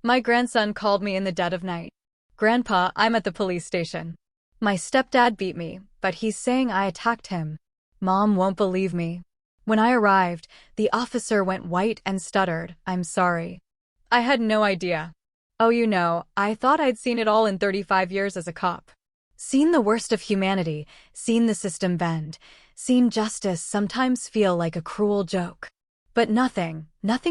My grandson called me in the dead of night. Grandpa, I'm at the police station. My stepdad beat me, but he's saying I attacked him. Mom won't believe me. When I arrived, the officer went white and stuttered, I'm sorry. I had no idea. Oh, I thought I'd seen it all in 35 years as a cop. Seen the worst of humanity, seen the system bend, seen justice sometimes feel like a cruel joke. But nothing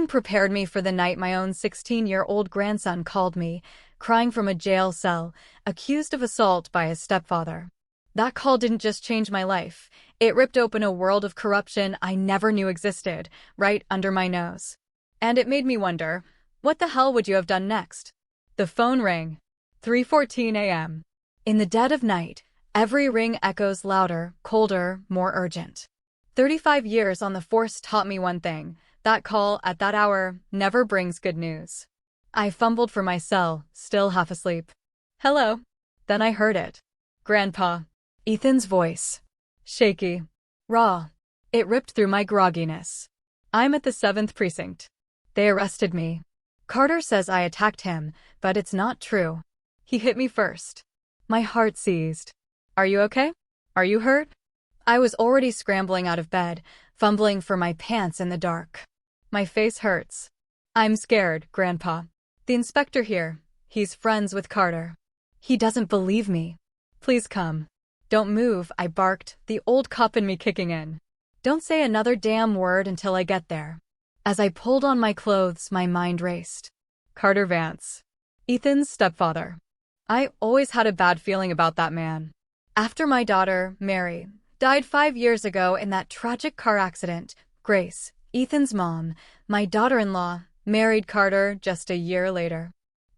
prepared me for the night my own 16-year-old grandson called me, crying from a jail cell, accused of assault by his stepfather. That call didn't just change my life. It ripped open a world of corruption I never knew existed, right under my nose. And it made me wonder, what the hell would you have done next? The phone rang. 3:14 a.m. In the dead of night, every ring echoes louder, colder, more urgent. 35 years on the force taught me one thing. That call, at that hour, never brings good news. I fumbled for my cell, still half asleep. Hello. Then I heard it. Grandpa. Ethan's voice. Shaky. Raw. It ripped through my grogginess. I'm at the 7th precinct. They arrested me. Carter says I attacked him, but it's not true. He hit me first. My heart seized. Are you okay? Are you hurt? I was already scrambling out of bed, fumbling for my pants in the dark. My face hurts. I'm scared, Grandpa. The inspector here, he's friends with Carter. He doesn't believe me. Please come. Don't move, I barked, the old cop in me kicking in. Don't say another damn word until I get there. As I pulled on my clothes, my mind raced. Carter Vance. Ethan's stepfather. I always had a bad feeling about that man. After my daughter, Mary, died 5 years ago in that tragic car accident, Grace, Ethan's mom, my daughter-in-law, married Carter just a year later.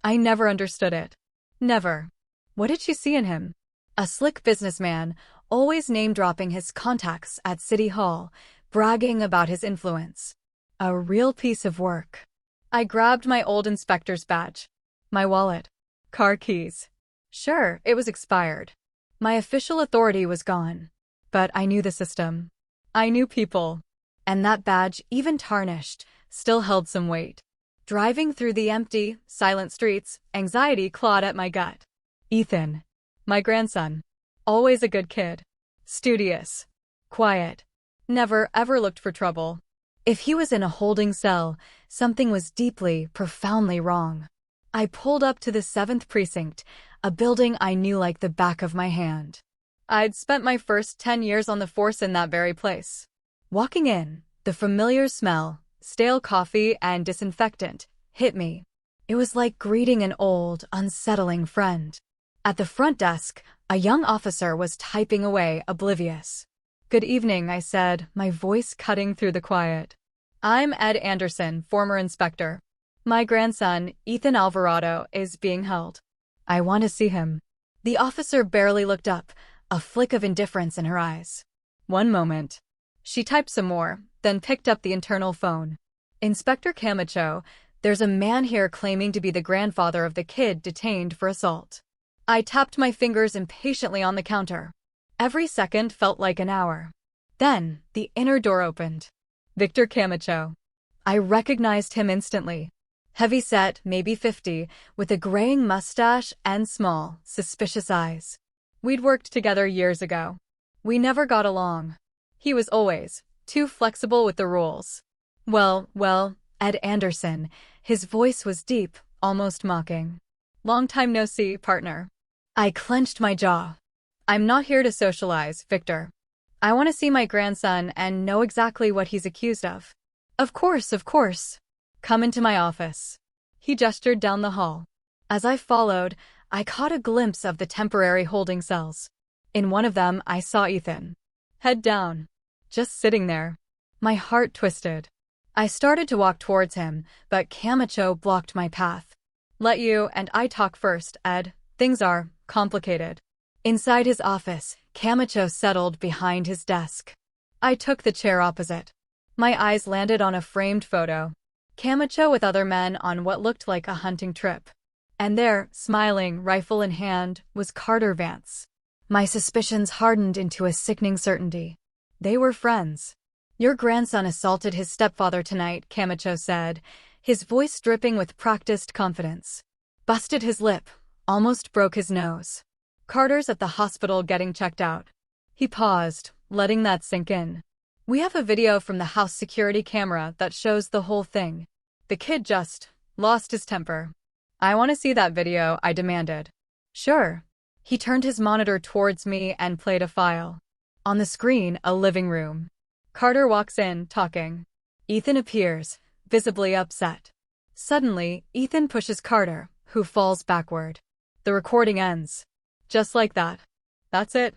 I never understood it. Never. What did she see in him? A slick businessman, always name-dropping his contacts at City Hall, bragging about his influence. A real piece of work. I grabbed my old inspector's badge. My wallet. Car keys. Sure, it was expired. My official authority was gone. But I knew the system. I knew people. And that badge, even tarnished, still held some weight. Driving through the empty, silent streets, anxiety clawed at my gut. Ethan. My grandson. Always a good kid. Studious. Quiet. Never ever looked for trouble. If he was in a holding cell, something was deeply, profoundly wrong. I pulled up to the 7th precinct, a building I knew like the back of my hand. I'd spent my first 10 years on the force in that very place. Walking in, the familiar smell, stale coffee and disinfectant, hit me. It was like greeting an old, unsettling friend. At the front desk, a young officer was typing away, oblivious. Good evening, I said, my voice cutting through the quiet. I'm Ed Anderson, former inspector. My grandson, Ethan Alvarado, is being held. I want to see him. The officer barely looked up, a flick of indifference in her eyes. One moment. She typed some more, then picked up the internal phone. Inspector Camacho, there's a man here claiming to be the grandfather of the kid detained for assault. I tapped my fingers impatiently on the counter. Every second felt like an hour. Then, the inner door opened. Victor Camacho. I recognized him instantly. Heavy-set, maybe 50, with a graying mustache and small, suspicious eyes. We'd worked together years ago. We never got along. He was always too flexible with the rules. Well, Ed Anderson. His voice was deep, almost mocking. Long time no see, partner. I clenched my jaw. I'm not here to socialize, Victor. I want to see my grandson and know exactly what he's accused of. Of course. Come into my office. He gestured down the hall. As I followed, I caught a glimpse of the temporary holding cells. In one of them, I saw Ethan. Head down. Just sitting there. My heart twisted. I started to walk towards him, but Camacho blocked my path. Let you and I talk first, Ed. Things are complicated. Inside his office, Camacho settled behind his desk. I took the chair opposite. My eyes landed on a framed photo. Camacho with other men on what looked like a hunting trip. And there, smiling, rifle in hand, was Carter Vance. My suspicions hardened into a sickening certainty. They were friends. Your grandson assaulted his stepfather tonight, Camacho said, his voice dripping with practiced confidence. Busted his lip, almost broke his nose. Carter's at the hospital getting checked out. He paused, letting that sink in. We have a video from the house security camera that shows the whole thing. The kid just lost his temper. I want to see that video, I demanded. Sure. He turned his monitor towards me and played a file. On the screen, a living room. Carter walks in, talking. Ethan appears, visibly upset. Suddenly, Ethan pushes Carter, who falls backward. The recording ends. Just like that. That's it?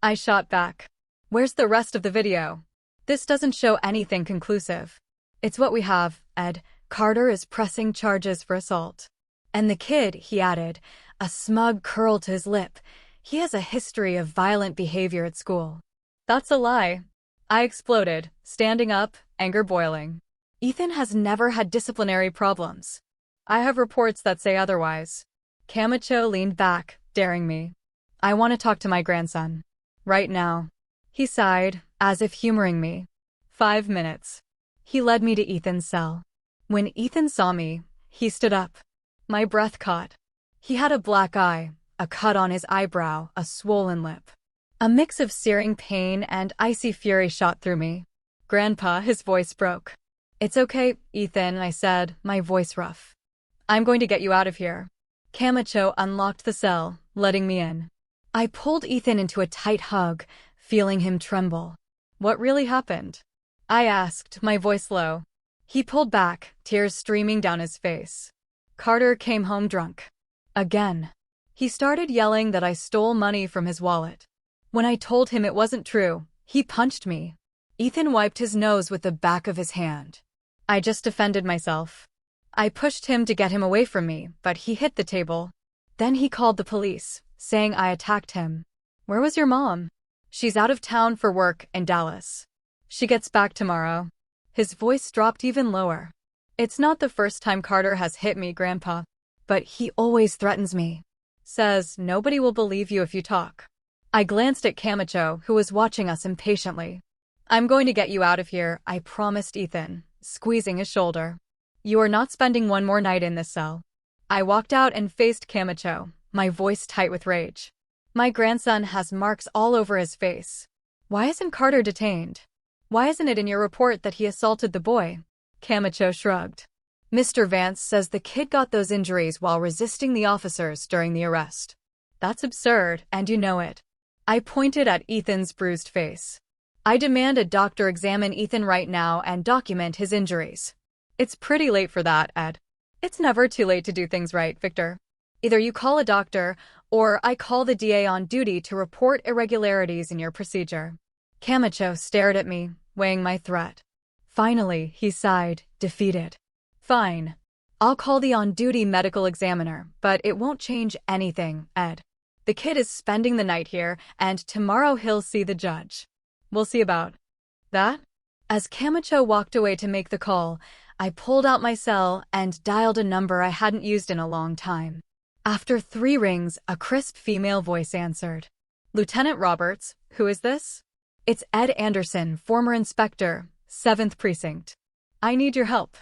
I shot back. Where's the rest of the video? This doesn't show anything conclusive. It's what we have, Ed. Carter is pressing charges for assault. And the kid, he added, a smug curl to his lip. He has a history of violent behavior at school. That's a lie. I exploded, standing up, anger boiling. Ethan has never had disciplinary problems. I have reports that say otherwise. Camacho leaned back, daring me. I want to talk to my grandson. Right now. He sighed, as if humoring me. 5 minutes. He led me to Ethan's cell. When Ethan saw me, he stood up. My breath caught. He had a black eye, a cut on his eyebrow, a swollen lip. A mix of searing pain and icy fury shot through me. Grandpa, his voice broke. It's okay, Ethan, I said, my voice rough. I'm going to get you out of here. Camacho unlocked the cell, letting me in. I pulled Ethan into a tight hug, feeling him tremble. What really happened? I asked, my voice low. He pulled back, tears streaming down his face. Carter came home drunk. Again. He started yelling that I stole money from his wallet. When I told him it wasn't true, he punched me. Ethan wiped his nose with the back of his hand. I just defended myself. I pushed him to get him away from me, but he hit the table. Then he called the police, saying I attacked him. Where was your mom? She's out of town for work in Dallas. She gets back tomorrow. His voice dropped even lower. It's not the first time Carter has hit me, Grandpa. But he always threatens me. Says nobody will believe you if you talk. I glanced at Camacho, who was watching us impatiently. I'm going to get you out of here, I promised Ethan, squeezing his shoulder. You are not spending one more night in this cell. I walked out and faced Camacho, my voice tight with rage. My grandson has marks all over his face. Why isn't Carter detained? Why isn't it in your report that he assaulted the boy? Camacho shrugged. Mr. Vance says the kid got those injuries while resisting the officers during the arrest. That's absurd, and you know it. I pointed at Ethan's bruised face. I demand a doctor examine Ethan right now and document his injuries. It's pretty late for that, Ed. It's never too late to do things right, Victor. Either you call a doctor, or I call the DA on duty to report irregularities in your procedure. Camacho stared at me, weighing my threat. Finally, he sighed, defeated. Fine. I'll call the on-duty medical examiner, but it won't change anything, Ed. The kid is spending the night here, and tomorrow he'll see the judge. We'll see about that. As Camacho walked away to make the call, I pulled out my cell and dialed a number I hadn't used in a long time. After 3 rings, a crisp female voice answered. Lieutenant Roberts, who is this? It's Ed Anderson, former inspector, 7th Precinct. I need your help.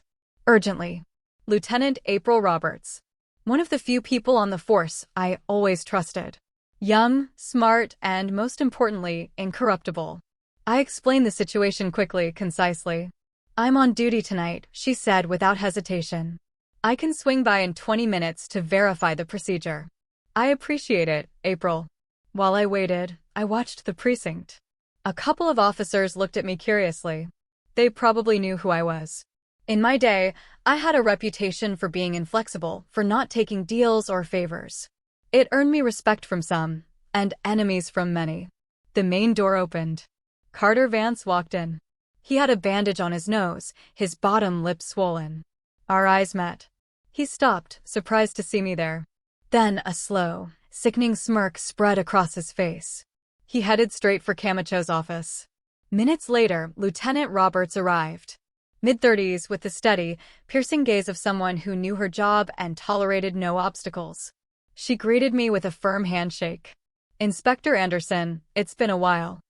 Urgently. Lieutenant April Roberts. One of the few people on the force I always trusted. Young, smart, and most importantly, incorruptible. I explained the situation quickly, concisely. I'm on duty tonight, she said without hesitation. I can swing by in 20 minutes to verify the procedure. I appreciate it, April. While I waited, I watched the precinct. A couple of officers looked at me curiously. They probably knew who I was. In my day, I had a reputation for being inflexible, for not taking deals or favors. It earned me respect from some, and enemies from many. The main door opened. Carter Vance walked in. He had a bandage on his nose, his bottom lip swollen. Our eyes met. He stopped, surprised to see me there. Then a slow, sickening smirk spread across his face. He headed straight for Camacho's office. Minutes later, Lieutenant Roberts arrived. Mid-30s, with the steady, piercing gaze of someone who knew her job and tolerated no obstacles. She greeted me with a firm handshake. Inspector Anderson, it's been a while.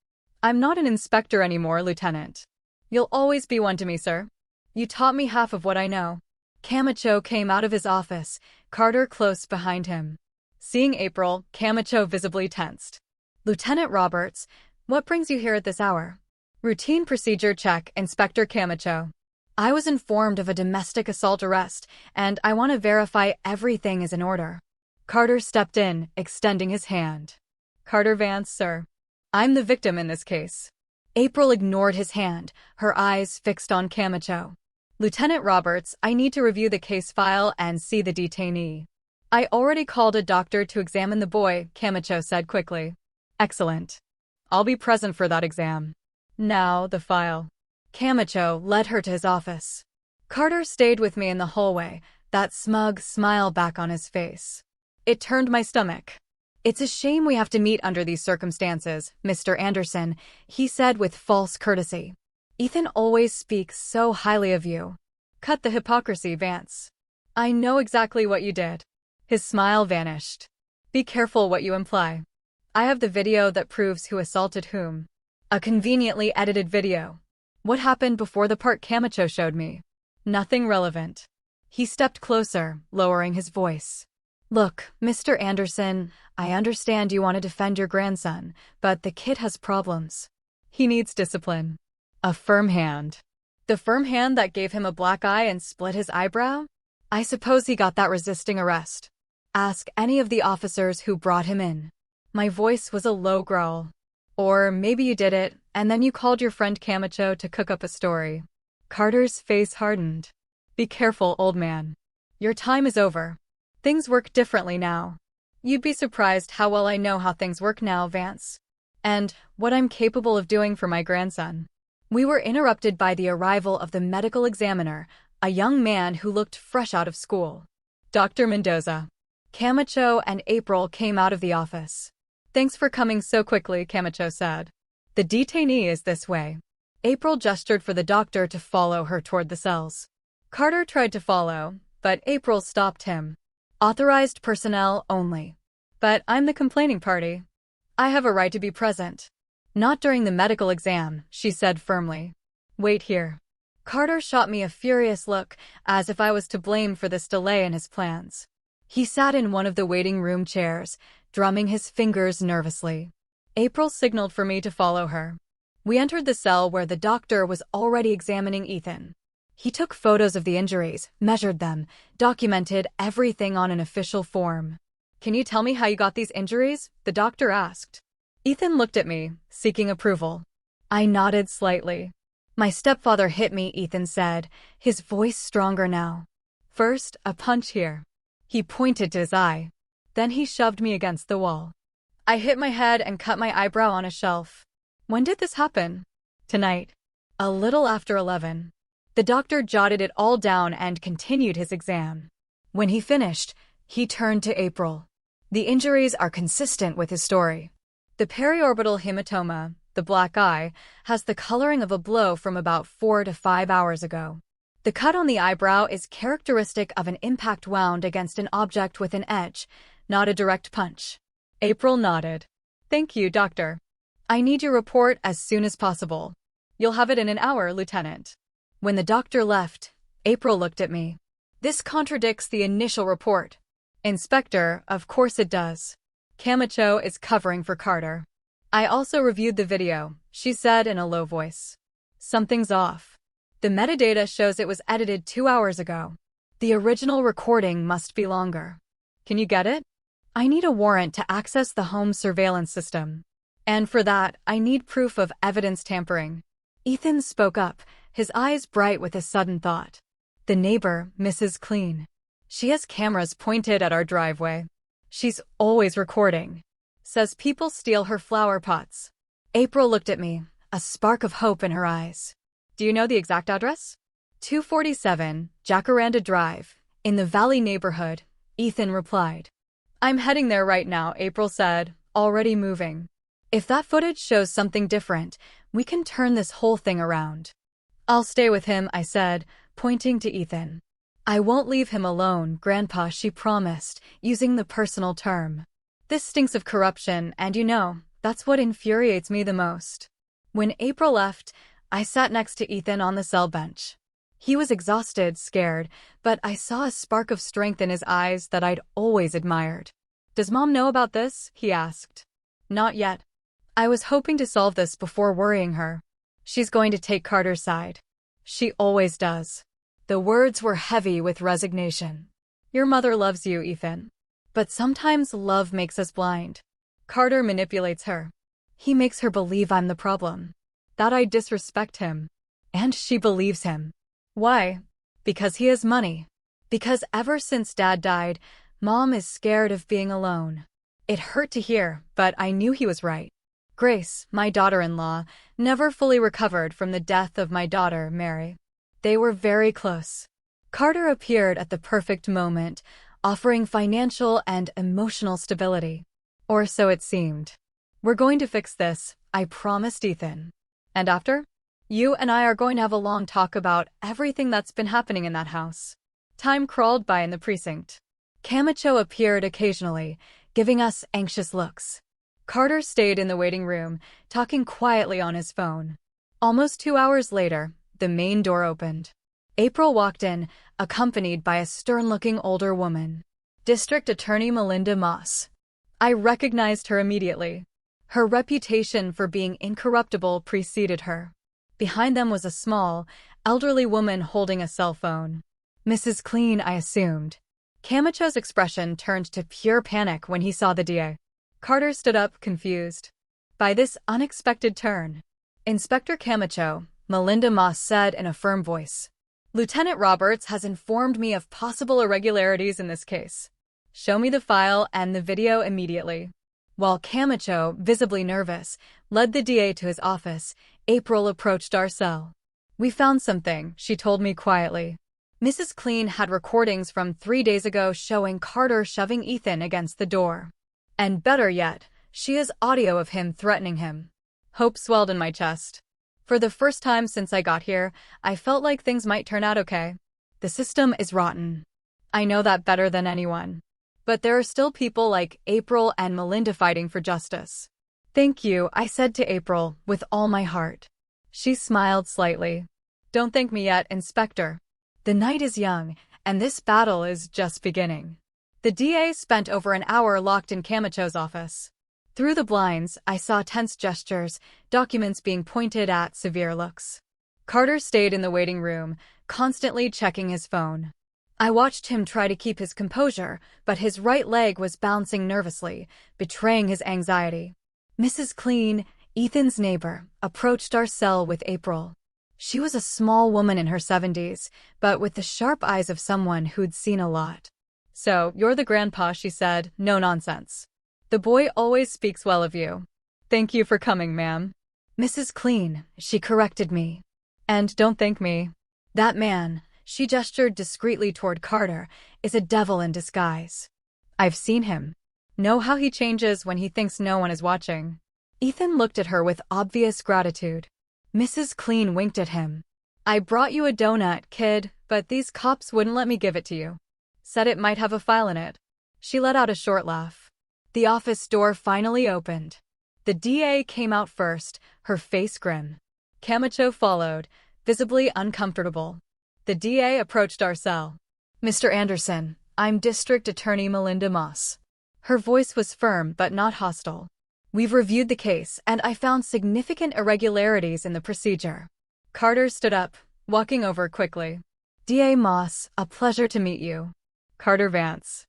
I'm not an inspector anymore, Lieutenant. You'll always be one to me, sir. You taught me half of what I know. Camacho came out of his office, Carter close behind him. Seeing April, Camacho visibly tensed. Lieutenant Roberts, what brings you here at this hour? Routine procedure check, Inspector Camacho. I was informed of a domestic assault arrest, and I want to verify everything is in order. Carter stepped in, extending his hand. Carter Vance, sir. I'm the victim in this case. April ignored his hand, her eyes fixed on Camacho. Lieutenant Roberts, I need to review the case file and see the detainee. I already called a doctor to examine the boy, Camacho said quickly. Excellent. I'll be present for that exam. Now, the file. Camacho led her to his office. Carter stayed with me in the hallway, that smug smile back on his face. It turned my stomach. It's a shame we have to meet under these circumstances, Mr. Anderson, he said with false courtesy. Ethan always speaks so highly of you. Cut the hypocrisy, Vance. I know exactly what you did. His smile vanished. Be careful what you imply. I have the video that proves who assaulted whom. A conveniently edited video. What happened before the part Camacho showed me? Nothing relevant. He stepped closer, lowering his voice. Look, Mr. Anderson, I understand you want to defend your grandson, but the kid has problems. He needs discipline. A firm hand. The firm hand that gave him a black eye and split his eyebrow? I suppose he got that resisting arrest. Ask any of the officers who brought him in. My voice was a low growl. Or maybe you did it, and then you called your friend Camacho to cook up a story. Carter's face hardened. Be careful, old man. Your time is over. Things work differently now. You'd be surprised how well I know how things work now, Vance. And what I'm capable of doing for my grandson. We were interrupted by the arrival of the medical examiner, a young man who looked fresh out of school. Dr. Mendoza. Camacho and April came out of the office. Thanks for coming so quickly, Camacho said. The detainee is this way. April gestured for the doctor to follow her toward the cells. Carter tried to follow, but April stopped him. Authorized personnel only. But I'm the complaining party. I have a right to be present. Not during the medical exam, she said firmly. Wait here. Carter shot me a furious look, as if I was to blame for this delay in his plans. He sat in one of the waiting room chairs, drumming his fingers nervously. April signaled for me to follow her. We entered the cell where the doctor was already examining Ethan. He took photos of the injuries, measured them, documented everything on an official form. Can you tell me how you got these injuries? The doctor asked. Ethan looked at me, seeking approval. I nodded slightly. My stepfather hit me, Ethan said, his voice stronger now. First, a punch here. He pointed to his eye. Then he shoved me against the wall. I hit my head and cut my eyebrow on a shelf. When did this happen? Tonight. A little after 11. The doctor jotted it all down and continued his exam. When he finished, he turned to April. The injuries are consistent with his story. The periorbital hematoma, the black eye, has the coloring of a blow from about 4 to 5 hours ago. The cut on the eyebrow is characteristic of an impact wound against an object with an edge, not a direct punch. April nodded. Thank you, doctor. I need your report as soon as possible. You'll have it in an hour, Lieutenant. When the doctor left, April looked at me. This contradicts the initial report. Inspector, of course it does. Camacho is covering for Carter. I also reviewed the video, she said in a low voice. Something's off. The metadata shows it was edited 2 hours ago. The original recording must be longer. Can you get it? I need a warrant to access the home surveillance system. And for that, I need proof of evidence tampering. Ethan spoke up, his eyes bright with a sudden thought. The neighbor, Mrs. Clean. She has cameras pointed at our driveway. She's always recording. Says people steal her flower pots. April looked at me, a spark of hope in her eyes. Do you know the exact address? 247, Jacaranda Drive, in the Valley neighborhood, Ethan replied. I'm heading there right now, April said, already moving. If that footage shows something different, we can turn this whole thing around. I'll stay with him, I said, pointing to Ethan. I won't leave him alone, Grandpa, she promised, using the personal term. This stinks of corruption, and you know, that's what infuriates me the most. When April left, I sat next to Ethan on the cell bench. He was exhausted, scared, but I saw a spark of strength in his eyes that I'd always admired. "Does Mom know about this?" he asked. "Not yet. I was hoping to solve this before worrying her. She's going to take Carter's side. She always does." The words were heavy with resignation. "Your mother loves you, Ethan. But sometimes love makes us blind. Carter manipulates her. He makes her believe I'm the problem, that I disrespect him. And she believes him. Why? Because he has money. Because ever since Dad died, Mom is scared of being alone." It hurt to hear, but I knew he was right. Grace, my daughter-in-law, never fully recovered from the death of my daughter, Mary. They were very close. Carter appeared at the perfect moment, offering financial and emotional stability. Or so it seemed. "We're going to fix this," I promised Ethan. "And after? You and I are going to have a long talk about everything that's been happening in that house." Time crawled by in the precinct. Camacho appeared occasionally, giving us anxious looks. Carter stayed in the waiting room, talking quietly on his phone. Almost 2 hours later, the main door opened. April walked in, accompanied by a stern-looking older woman. District Attorney Melinda Moss. I recognized her immediately. Her reputation for being incorruptible preceded her. Behind them was a small, elderly woman holding a cell phone. Mrs. Clean, I assumed. Camacho's expression turned to pure panic when he saw the DA. Carter stood up, confused by this unexpected turn. "Inspector Camacho," Melinda Moss said in a firm voice. "Lieutenant Roberts has informed me of possible irregularities in this case. Show me the file and the video immediately." While Camacho, visibly nervous, led the DA to his office, April approached our cell. "We found something," she told me quietly. Mrs. Clean had recordings from 3 days ago showing Carter shoving Ethan against the door. And better yet, she has audio of him threatening him. Hope swelled in my chest. For the first time since I got here, I felt like things might turn out okay. The system is rotten. I know that better than anyone. But there are still people like April and Melinda fighting for justice. "Thank you," I said to April, with all my heart. She smiled slightly. "Don't thank me yet, Inspector. The night is young, and this battle is just beginning." The DA spent over an hour locked in Camacho's office. Through the blinds, I saw tense gestures, documents being pointed at, severe looks. Carter stayed in the waiting room, constantly checking his phone. I watched him try to keep his composure, but his right leg was bouncing nervously, betraying his anxiety. Mrs. Clean, Ethan's neighbor, approached our cell with April. She was a small woman in her 70s, but with the sharp eyes of someone who'd seen a lot. "So, you're the grandpa," she said. "No nonsense. The boy always speaks well of you." "Thank you for coming, ma'am." "Mrs. Clean," she corrected me. "And don't thank me. That man," she gestured discreetly toward Carter, "is a devil in disguise. I've seen him. Know how he changes when he thinks no one is watching." Ethan looked at her with obvious gratitude. Mrs. Clean winked at him. "I brought you a donut, kid, but these cops wouldn't let me give it to you. Said it might have a file in it." She let out a short laugh. The office door finally opened. The DA came out first, her face grim. Camacho followed, visibly uncomfortable. The DA approached our cell. "Mr. Anderson, I'm District Attorney Melinda Moss." Her voice was firm but not hostile. "We've reviewed the case, and I found significant irregularities in the procedure." Carter stood up, walking over quickly. "DA Moss, a pleasure to meet you." "Carter Vance.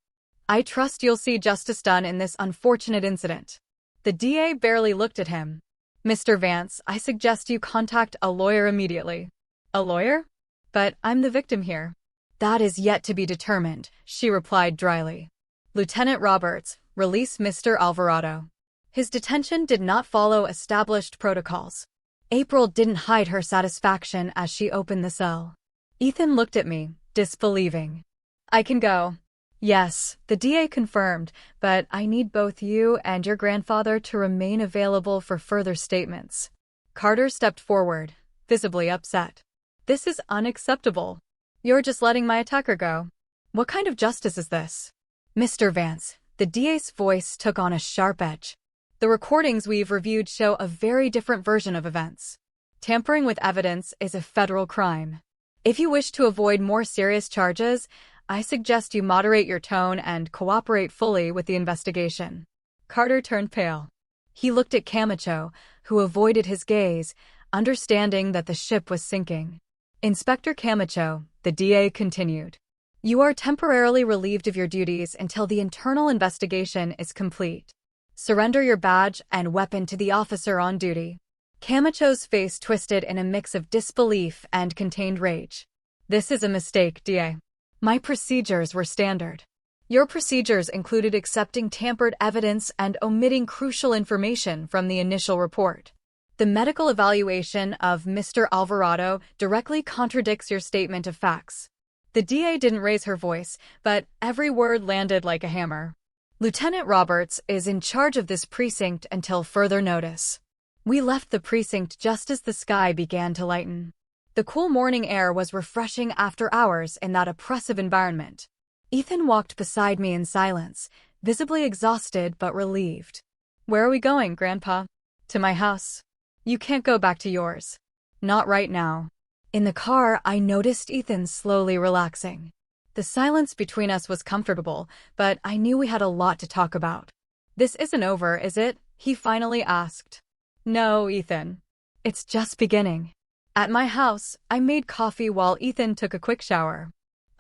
I trust you'll see justice done in this unfortunate incident." The DA barely looked at him. "Mr. Vance, I suggest you contact a lawyer immediately." "A lawyer? But I'm the victim here." "That is yet to be determined," she replied dryly. "Lieutenant Roberts, release Mr. Alvarado." His detention did not follow established protocols. April didn't hide her satisfaction as she opened the cell. Ethan looked at me, disbelieving. "I can go." "Yes," the DA confirmed, "but I need both you and your grandfather to remain available for further statements." Carter stepped forward, visibly upset. "This is unacceptable. You're just letting my attacker go. What kind of justice is this?" "Mr. Vance," the DA's voice took on a sharp edge. "The recordings we've reviewed show a very different version of events. Tampering with evidence is a federal crime. If you wish to avoid more serious charges, I suggest you moderate your tone and cooperate fully with the investigation. Carter turned pale. He looked at Camacho, who avoided his gaze, understanding that the ship was sinking. Inspector Camacho, the DA continued. You are temporarily relieved of your duties until the internal investigation is complete. Surrender your badge and weapon to the officer on duty. Camacho's face twisted in a mix of disbelief and contained rage. This is a mistake, DA. My procedures were standard. Your procedures included accepting tampered evidence and omitting crucial information from the initial report. The medical evaluation of Mr. Alvarado directly contradicts your statement of facts. The DA didn't raise her voice, but every word landed like a hammer. Lieutenant Roberts is in charge of this precinct until further notice. We left the precinct just as the sky began to lighten. The cool morning air was refreshing after hours in that oppressive environment. Ethan walked beside me in silence, visibly exhausted but relieved. Where are we going, Grandpa? To my house. You can't go back to yours. Not right now. In the car, I noticed Ethan slowly relaxing. The silence between us was comfortable, but I knew we had a lot to talk about. This isn't over, is it? He finally asked. No, Ethan. It's just beginning. At my house, I made coffee while Ethan took a quick shower.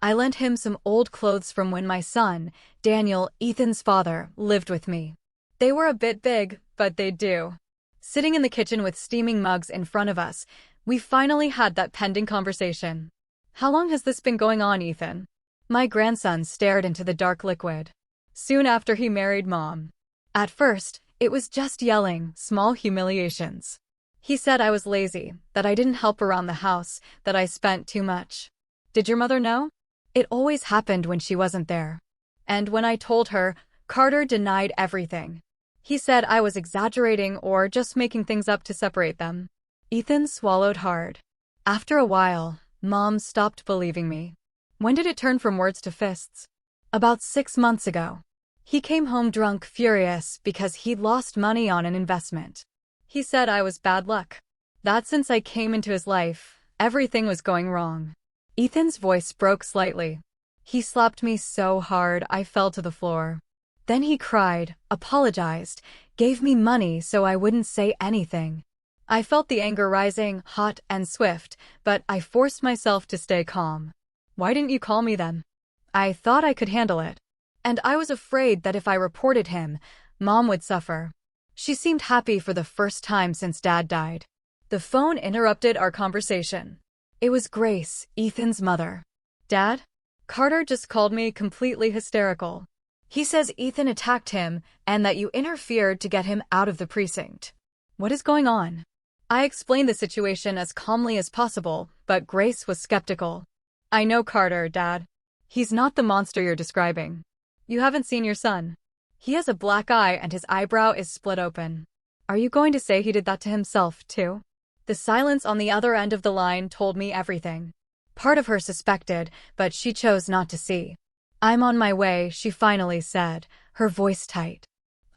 I lent him some old clothes from when my son, Daniel, Ethan's father, lived with me. They were a bit big, but they'd do. Sitting in the kitchen with steaming mugs in front of us, we finally had that pending conversation. How long has this been going on, Ethan? My grandson stared into the dark liquid. Soon after he married Mom. At first, it was just yelling, small humiliations. He said I was lazy, that I didn't help around the house, that I spent too much. Did your mother know? It always happened when she wasn't there. And when I told her, Carter denied everything. He said I was exaggerating or just making things up to separate them. Ethan swallowed hard. After a while, Mom stopped believing me. When did it turn from words to fists? About 6 months ago. He came home drunk, furious, because he'd lost money on an investment. He said I was bad luck. That since I came into his life, everything was going wrong. Ethan's voice broke slightly. He slapped me so hard I fell to the floor. Then he cried, apologized, gave me money so I wouldn't say anything. I felt the anger rising, hot and swift, but I forced myself to stay calm. Why didn't you call me then? I thought I could handle it. And I was afraid that if I reported him, Mom would suffer. She seemed happy for the first time since Dad died. The phone interrupted our conversation. It was Grace, Ethan's mother. Dad? Carter just called me completely hysterical. He says Ethan attacked him and that you interfered to get him out of the precinct. What is going on? I explained the situation as calmly as possible, but Grace was skeptical. I know Carter, Dad. He's not the monster you're describing. You haven't seen your son. He has a black eye and his eyebrow is split open. Are you going to say he did that to himself, too? The silence on the other end of the line told me everything. Part of her suspected, but she chose not to see. I'm on my way, she finally said, her voice tight.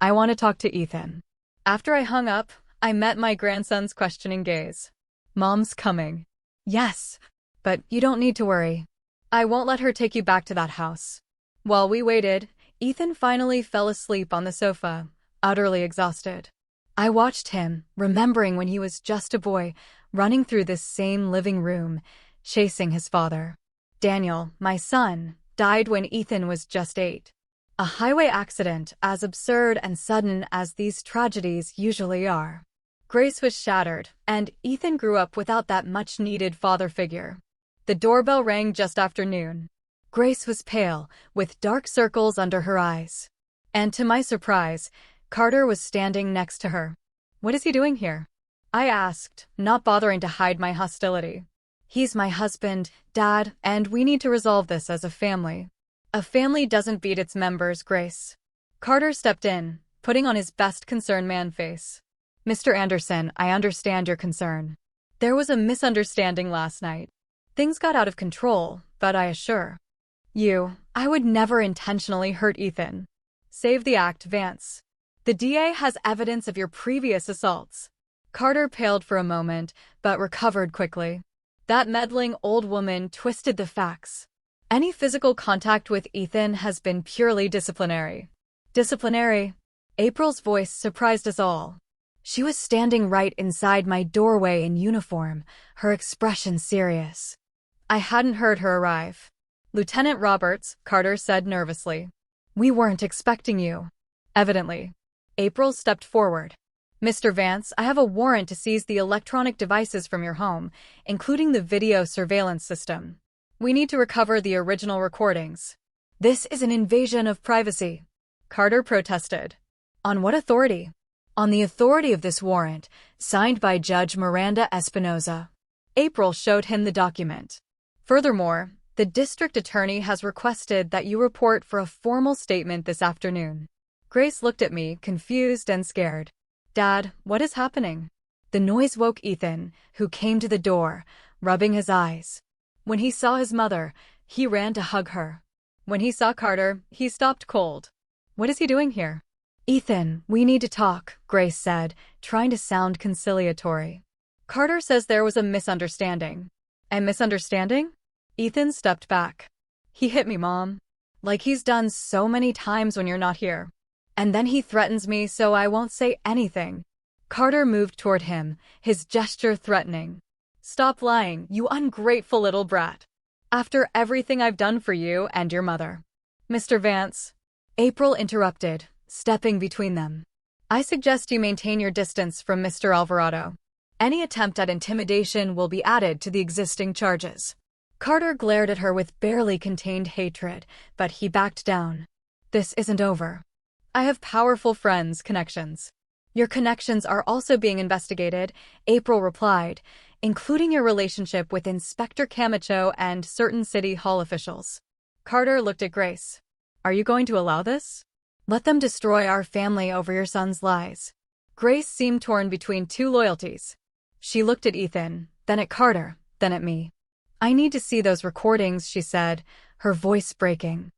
I want to talk to Ethan. After I hung up, I met my grandson's questioning gaze. Mom's coming. Yes, but you don't need to worry. I won't let her take you back to that house. While we waited, Ethan finally fell asleep on the sofa, utterly exhausted. I watched him, remembering when he was just a boy, running through this same living room, chasing his father. Daniel, my son, died when Ethan was just 8. A highway accident as absurd and sudden as these tragedies usually are. Grace was shattered, and Ethan grew up without that much-needed father figure. The doorbell rang just after noon. Grace was pale, with dark circles under her eyes. And to my surprise, Carter was standing next to her. What is he doing here? I asked, not bothering to hide my hostility. He's my husband, Dad, and we need to resolve this as a family. A family doesn't beat its members, Grace. Carter stepped in, putting on his best concerned man face. Mr. Anderson, I understand your concern. There was a misunderstanding last night. Things got out of control, but I assure you, I would never intentionally hurt Ethan. Save the act, Vance. The DA has evidence of your previous assaults. Carter paled for a moment, but recovered quickly. That meddling old woman twisted the facts. Any physical contact with Ethan has been purely disciplinary. Disciplinary? April's voice surprised us all. She was standing right inside my doorway in uniform, her expression serious. I hadn't heard her arrive. Lieutenant Roberts, Carter said nervously. We weren't expecting you. Evidently. April stepped forward. Mr. Vance, I have a warrant to seize the electronic devices from your home, including the video surveillance system. We need to recover the original recordings. This is an invasion of privacy. Carter protested. On what authority? On the authority of this warrant, signed by Judge Miranda Espinoza. April showed him the document. Furthermore, the district attorney has requested that you report for a formal statement this afternoon. Grace looked at me, confused and scared. Dad, what is happening? The noise woke Ethan, who came to the door, rubbing his eyes. When he saw his mother, he ran to hug her. When he saw Carter, he stopped cold. What is he doing here? Ethan, we need to talk, Grace said, trying to sound conciliatory. Carter says there was a misunderstanding. A misunderstanding? Ethan stepped back. He hit me, Mom. Like he's done so many times when you're not here. And then he threatens me so I won't say anything. Carter moved toward him, his gesture threatening. Stop lying, you ungrateful little brat. After everything I've done for you and your mother. Mr. Vance. April interrupted, stepping between them. I suggest you maintain your distance from Mr. Alvarado. Any attempt at intimidation will be added to the existing charges. Carter glared at her with barely contained hatred, but he backed down. This isn't over. I have powerful friends' connections. Your connections are also being investigated, April replied, including your relationship with Inspector Camacho and certain city hall officials. Carter looked at Grace. Are you going to allow this? Let them destroy our family over your son's lies. Grace seemed torn between two loyalties. She looked at Ethan, then at Carter, then at me. I need to see those recordings, she said, her voice breaking.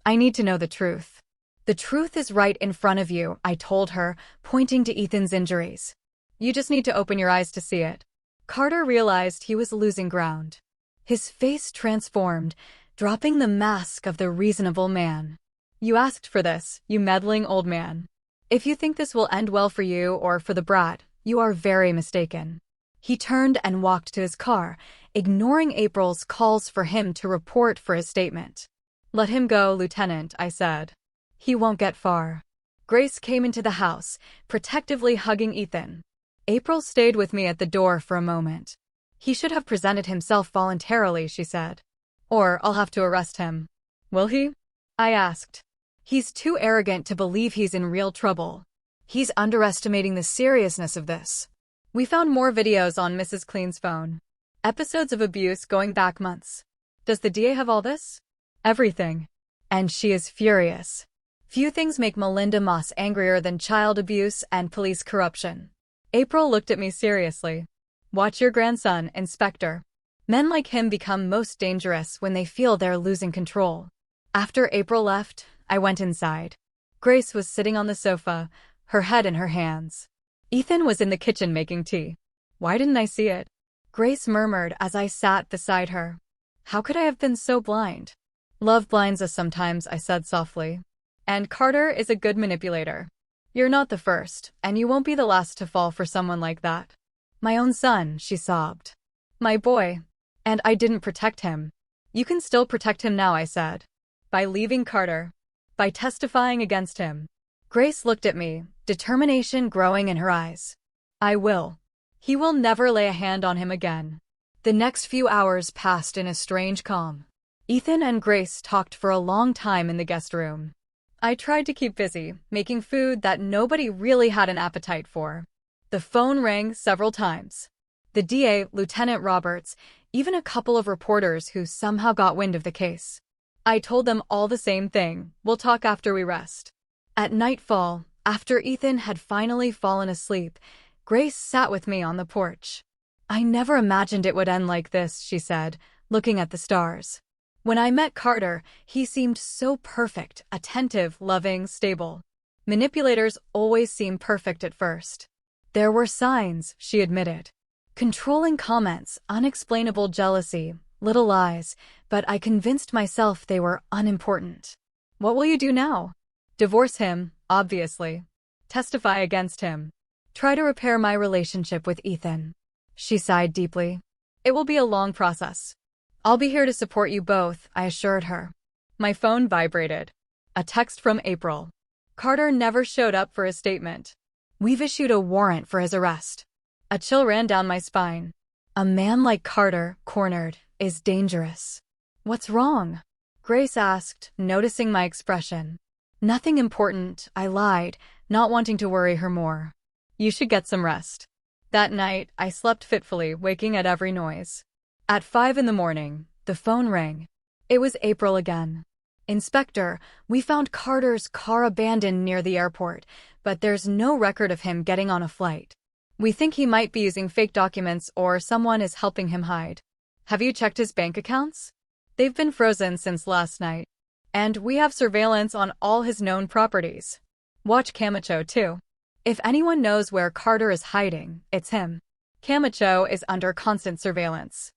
I need to know the truth. The truth is right in front of you, I told her, pointing to Ethan's injuries. You just need to open your eyes to see it. Carter realized he was losing ground. His face transformed, dropping the mask of the reasonable man. You asked for this, you meddling old man. If you think this will end well for you or for the brat, you are very mistaken. He turned and walked to his car, ignoring April's calls for him to report for his statement. Let him go, Lieutenant, I said. He won't get far. Grace came into the house, protectively hugging Ethan. April stayed with me at the door for a moment. He should have presented himself voluntarily, she said. Or I'll have to arrest him. Will he? I asked. He's too arrogant to believe he's in real trouble. He's underestimating the seriousness of this. We found more videos on Mrs. Clean's phone. Episodes of abuse going back months. Does the DA have all this? Everything. And she is furious. Few things make Melinda Moss angrier than child abuse and police corruption. April looked at me seriously. Watch your grandson, Inspector. Men like him become most dangerous when they feel they're losing control. After April left, I went inside. Grace was sitting on the sofa, her head in her hands. Ethan was in the kitchen making tea. Why didn't I see it? Grace murmured as I sat beside her. How could I have been so blind? Love blinds us sometimes, I said softly. And Carter is a good manipulator. You're not the first, and you won't be the last to fall for someone like that. My own son, she sobbed. My boy. And I didn't protect him. You can still protect him now, I said. By leaving Carter. By testifying against him. Grace looked at me, determination growing in her eyes. I will. He will never lay a hand on him again. The next few hours passed in a strange calm. Ethan and Grace talked for a long time in the guest room. I tried to keep busy, making food that nobody really had an appetite for. The phone rang several times. The DA, Lieutenant Roberts, even a couple of reporters who somehow got wind of the case. I told them all the same thing, we'll talk after we rest. At nightfall, after Ethan had finally fallen asleep, Grace sat with me on the porch. I never imagined it would end like this, she said, looking at the stars. When I met Carter, he seemed so perfect, attentive, loving, stable. Manipulators always seem perfect at first. There were signs, she admitted. Controlling comments, unexplainable jealousy, little lies, but I convinced myself they were unimportant. What will you do now? Divorce him, obviously. Testify against him. Try to repair my relationship with Ethan. She sighed deeply. It will be a long process. I'll be here to support you both, I assured her. My phone vibrated. A text from April. Carter never showed up for his statement. We've issued a warrant for his arrest. A chill ran down my spine. A man like Carter, cornered, is dangerous. What's wrong? Grace asked, noticing my expression. Nothing important, I lied, not wanting to worry her more. You should get some rest. That night, I slept fitfully, waking at every noise. At 5 a.m, the phone rang. It was April again. Inspector, we found Carter's car abandoned near the airport, but there's no record of him getting on a flight. We think he might be using fake documents or someone is helping him hide. Have you checked his bank accounts? They've been frozen since last night. And we have surveillance on all his known properties. Watch Camacho, too. If anyone knows where Carter is hiding, it's him. Camacho is under constant surveillance.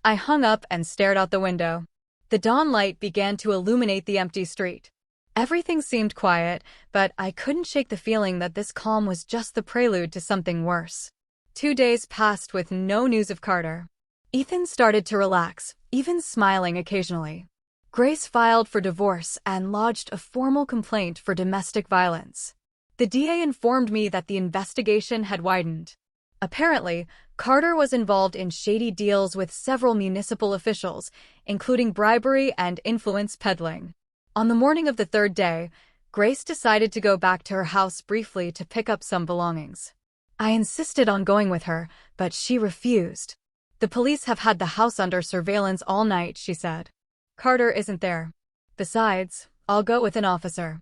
I hung up and stared out the window. The dawn light began to illuminate the empty street. Everything seemed quiet, but I couldn't shake the feeling that this calm was just the prelude to something worse. 2 days passed with no news of Carter. Ethan started to relax, even smiling occasionally. Grace filed for divorce and lodged a formal complaint for domestic violence. The DA informed me that the investigation had widened. Apparently, Carter was involved in shady deals with several municipal officials, including bribery and influence peddling. On the morning of the third day, Grace decided to go back to her house briefly to pick up some belongings. I insisted on going with her, but she refused. The police have had the house under surveillance all night, she said. Carter isn't there. Besides, I'll go with an officer.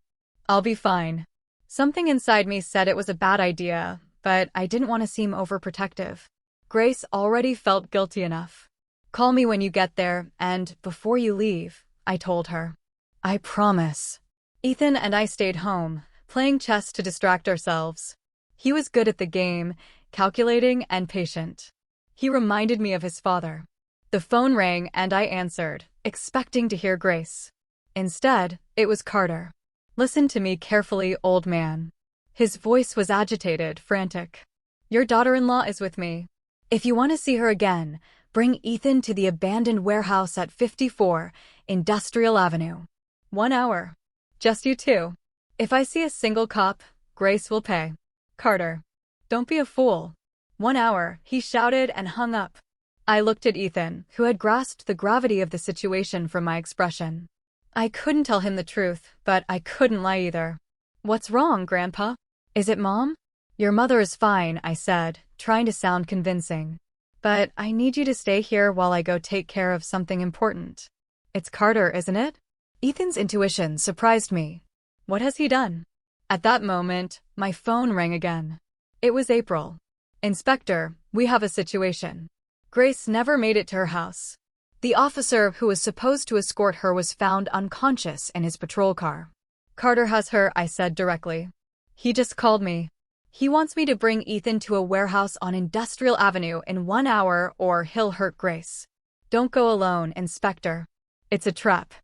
I'll be fine. Something inside me said it was a bad idea, but I didn't want to seem overprotective. Grace already felt guilty enough. Call me when you get there, and before you leave, I told her. I promise. Ethan and I stayed home, playing chess to distract ourselves. He was good at the game, calculating and patient. He reminded me of his father. The phone rang and I answered, expecting to hear Grace. Instead, it was Carter. Listen to me carefully, old man. His voice was agitated, frantic. Your daughter-in-law is with me. If you want to see her again, bring Ethan to the abandoned warehouse at 54 Industrial Avenue. 1 hour. Just you two. If I see a single cop, Grace will pay. Carter. Don't be a fool. 1 hour, he shouted and hung up. I looked at Ethan, who had grasped the gravity of the situation from my expression. I couldn't tell him the truth, but I couldn't lie either. What's wrong, Grandpa? Is it Mom? Your mother is fine, I said, trying to sound convincing. But I need you to stay here while I go take care of something important. It's Carter, isn't it? Ethan's intuition surprised me. What has he done? At that moment, my phone rang again. It was April. Inspector, we have a situation. Grace never made it to her house. The officer who was supposed to escort her was found unconscious in his patrol car. Carter has her, I said directly. He just called me. He wants me to bring Ethan to a warehouse on Industrial Avenue in 1 hour or he'll hurt Grace. Don't go alone, Inspector. It's a trap.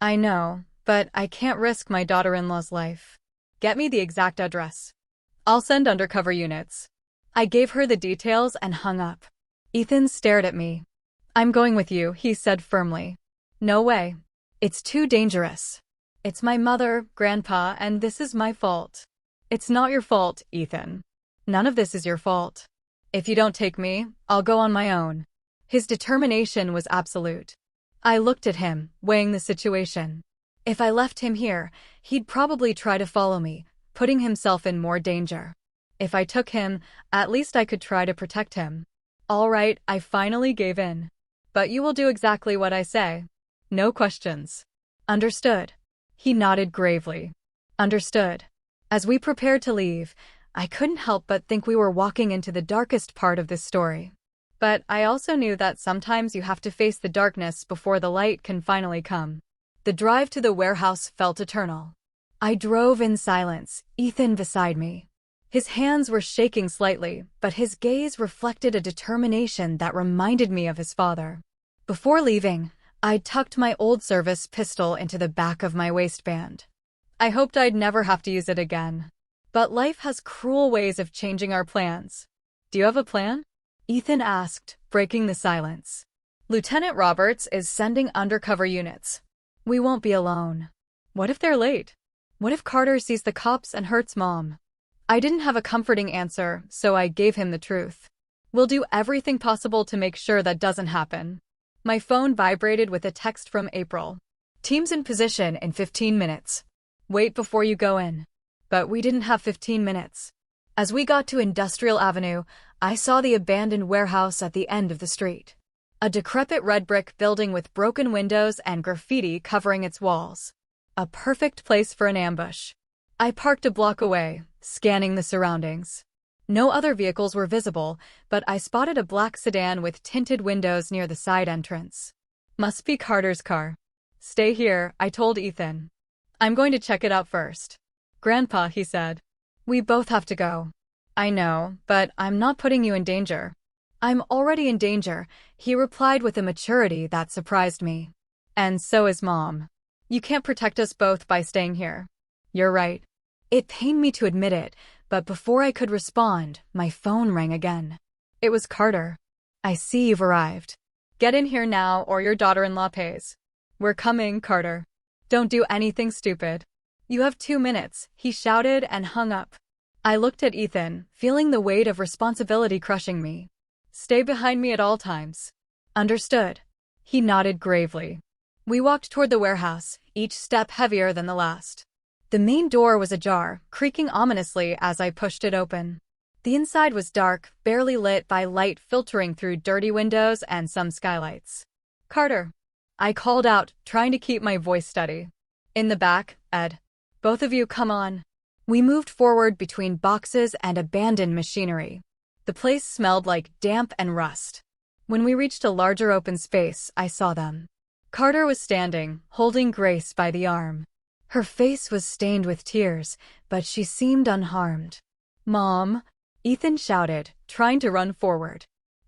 I know, but I can't risk my daughter-in-law's life. Get me the exact address. I'll send undercover units. I gave her the details and hung up. Ethan stared at me. I'm going with you, he said firmly. No way. It's too dangerous. It's my mother, Grandpa, and this is my fault. It's not your fault, Ethan. None of this is your fault. If you don't take me, I'll go on my own. His determination was absolute. I looked at him, weighing the situation. If I left him here, he'd probably try to follow me, putting himself in more danger. If I took him, at least I could try to protect him. All right, I finally gave in. But you will do exactly what I say. No questions. Understood. He nodded gravely. Understood. As we prepared to leave, I couldn't help but think we were walking into the darkest part of this story. But I also knew that sometimes you have to face the darkness before the light can finally come. The drive to the warehouse felt eternal. I drove in silence, Ethan beside me. His hands were shaking slightly, but his gaze reflected a determination that reminded me of his father. Before leaving, I tucked my old service pistol into the back of my waistband. I hoped I'd never have to use it again. But life has cruel ways of changing our plans. Do you have a plan? Ethan asked, breaking the silence. Lieutenant Roberts is sending undercover units. We won't be alone. What if they're late? What if Carter sees the cops and hurts Mom? I didn't have a comforting answer, so I gave him the truth. We'll do everything possible to make sure that doesn't happen. My phone vibrated with a text from April. Team's in position in 15 minutes. Wait before you go in. But we didn't have 15 minutes. As we got to Industrial Avenue, I saw the abandoned warehouse at the end of the street. A decrepit red brick building with broken windows and graffiti covering its walls. A perfect place for an ambush. I parked a block away, scanning the surroundings. No other vehicles were visible, but I spotted a black sedan with tinted windows near the side entrance. Must be Carter's car. Stay here, I told Ethan. I'm going to check it out first. Grandpa, he said. We both have to go. I know, but I'm not putting you in danger. I'm already in danger, he replied with a maturity that surprised me. And so is Mom. You can't protect us both by staying here. You're right. It pained me to admit it, but before I could respond, my phone rang again. It was Carter. I see you've arrived. Get in here now or your daughter-in-law pays. We're coming, Carter. Don't do anything stupid. You have 2 minutes, he shouted and hung up. I looked at Ethan, feeling the weight of responsibility crushing me. Stay behind me at all times. Understood. He nodded gravely. We walked toward the warehouse, each step heavier than the last. The main door was ajar, creaking ominously as I pushed it open. The inside was dark, barely lit by light filtering through dirty windows and some skylights. Carter. I called out, trying to keep my voice steady. In the back, Ed. Both of you come on. We moved forward between boxes and abandoned machinery. The place smelled like damp and rust. When we reached a larger open space, I saw them. Carter was standing, holding Grace by the arm. Her face was stained with tears, but she seemed unharmed. Mom, Ethan shouted, trying to run forward.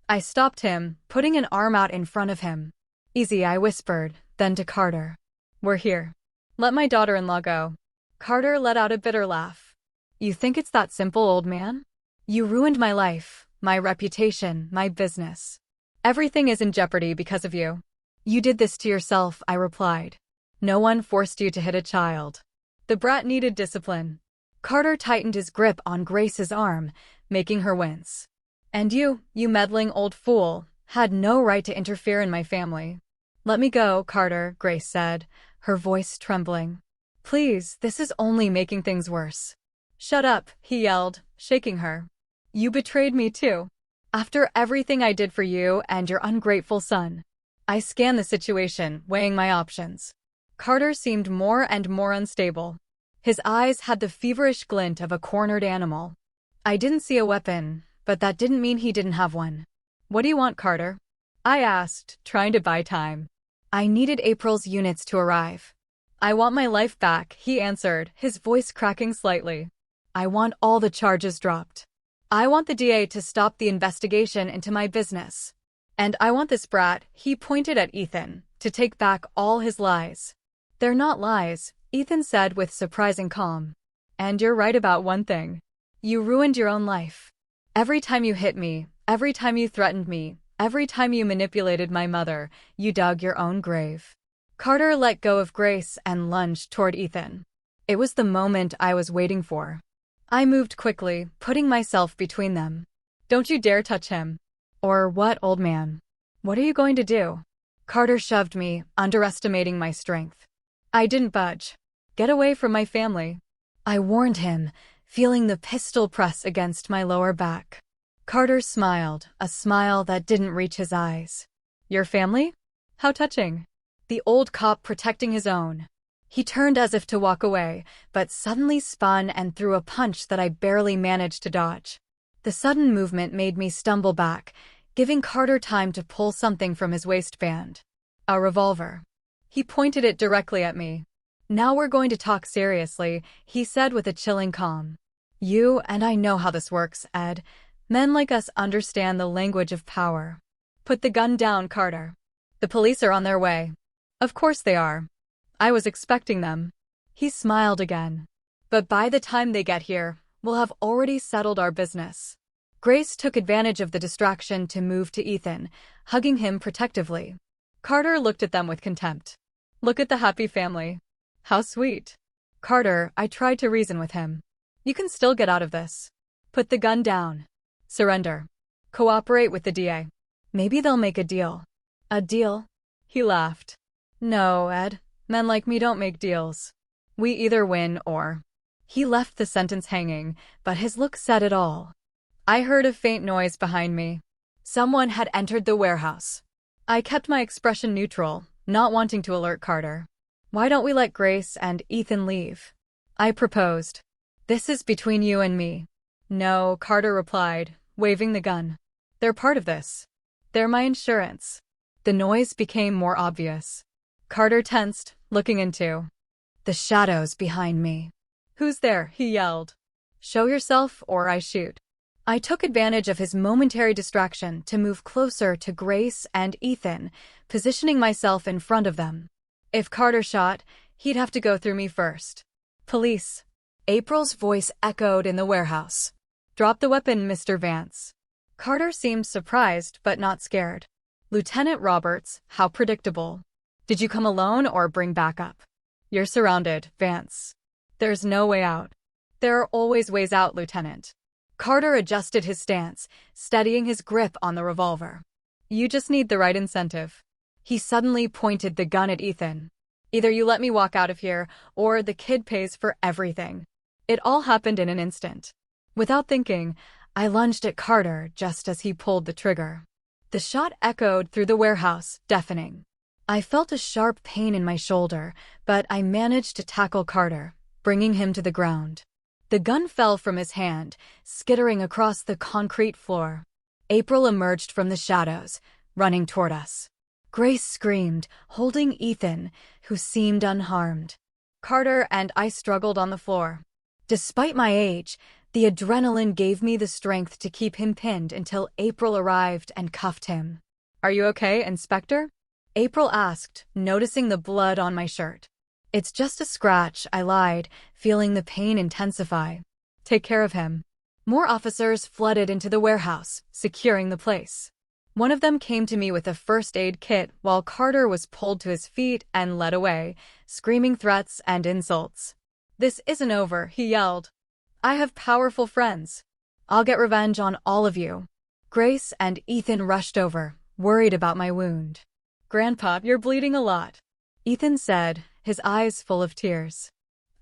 I stopped him, putting an arm out in front of him. Easy, I whispered, then to Carter. We're here. Let my daughter-in-law go. Carter let out a bitter laugh. You think it's that simple, old man? You ruined my life, my reputation, my business. Everything is in jeopardy because of you. You did this to yourself, I replied. No one forced you to hit a child. The brat needed discipline. Carter tightened his grip on Grace's arm, making her wince. And you meddling old fool, had no right to interfere in my family. Let me go, Carter, Grace said, her voice trembling. Please, this is only making things worse. Shut up, he yelled, shaking her. You betrayed me too. After everything I did for you and your ungrateful son. I scanned the situation, weighing my options. Carter seemed more and more unstable. His eyes had the feverish glint of a cornered animal. I didn't see a weapon, but that didn't mean he didn't have one. What do you want, Carter? I asked, trying to buy time. I needed April's units to arrive. I want my life back, he answered, his voice cracking slightly. I want all the charges dropped. I want the DA to stop the investigation into my business. And I want this brat, he pointed at Ethan, to take back all his lies. They're not lies, Ethan said with surprising calm. And you're right about one thing. You ruined your own life. Every time you hit me, every time you threatened me, every time you manipulated my mother, you dug your own grave. Carter let go of Grace and lunged toward Ethan. It was the moment I was waiting for. I moved quickly, putting myself between them. Don't you dare touch him. Or what, old man? What are you going to do? Carter shoved me, underestimating my strength. I didn't budge. Get away from my family. I warned him, feeling the pistol press against my lower back. Carter smiled, a smile that didn't reach his eyes. Your family? How touching. The old cop protecting his own. He turned as if to walk away, but suddenly spun and threw a punch that I barely managed to dodge. The sudden movement made me stumble back, giving Carter time to pull something from his waistband. A revolver. He pointed it directly at me. Now we're going to talk seriously, he said with a chilling calm. You and I know how this works, Ed. Men like us understand the language of power. Put the gun down, Carter. The police are on their way. Of course they are. I was expecting them. He smiled again. But by the time they get here, we'll have already settled our business. Grace took advantage of the distraction to move to Ethan, hugging him protectively. Carter looked at them with contempt. Look at the happy family. How sweet. Carter, I tried to reason with him. You can still get out of this. Put the gun down. Surrender. Cooperate with the DA. Maybe they'll make a deal. A deal? He laughed. No, Ed. Men like me don't make deals. We either win or... He left the sentence hanging, but his look said it all. I heard a faint noise behind me. Someone had entered the warehouse. I kept my expression neutral, not wanting to alert Carter. Why don't we let Grace and Ethan leave? I proposed. This is between you and me. No, Carter replied, waving the gun. They're part of this. They're my insurance. The noise became more obvious. Carter tensed, looking into the shadows behind me. Who's there? He yelled. Show yourself or I shoot. I took advantage of his momentary distraction to move closer to Grace and Ethan, positioning myself in front of them. If Carter shot, he'd have to go through me first. Police. April's voice echoed in the warehouse. Drop the weapon, Mr. Vance. Carter seemed surprised but not scared. Lieutenant Roberts, how predictable. Did you come alone or bring backup? You're surrounded, Vance. There's no way out. There are always ways out, Lieutenant. Carter adjusted his stance, steadying his grip on the revolver. You just need the right incentive. He suddenly pointed the gun at Ethan. Either you let me walk out of here, or the kid pays for everything. It all happened in an instant. Without thinking, I lunged at Carter just as he pulled the trigger. The shot echoed through the warehouse, deafening. I felt a sharp pain in my shoulder, but I managed to tackle Carter, bringing him to the ground. The gun fell from his hand, skittering across the concrete floor. April emerged from the shadows, running toward us. Grace screamed, holding Ethan, who seemed unharmed. Carter and I struggled on the floor. Despite my age, the adrenaline gave me the strength to keep him pinned until April arrived and cuffed him. Are you okay, Inspector? April asked, noticing the blood on my shirt. It's just a scratch, I lied, feeling the pain intensify. Take care of him. More officers flooded into the warehouse, securing the place. One of them came to me with a first aid kit while Carter was pulled to his feet and led away, screaming threats and insults. This isn't over, he yelled. I have powerful friends. I'll get revenge on all of you. Grace and Ethan rushed over, worried about my wound. Grandpa, you're bleeding a lot, Ethan said, his eyes full of tears.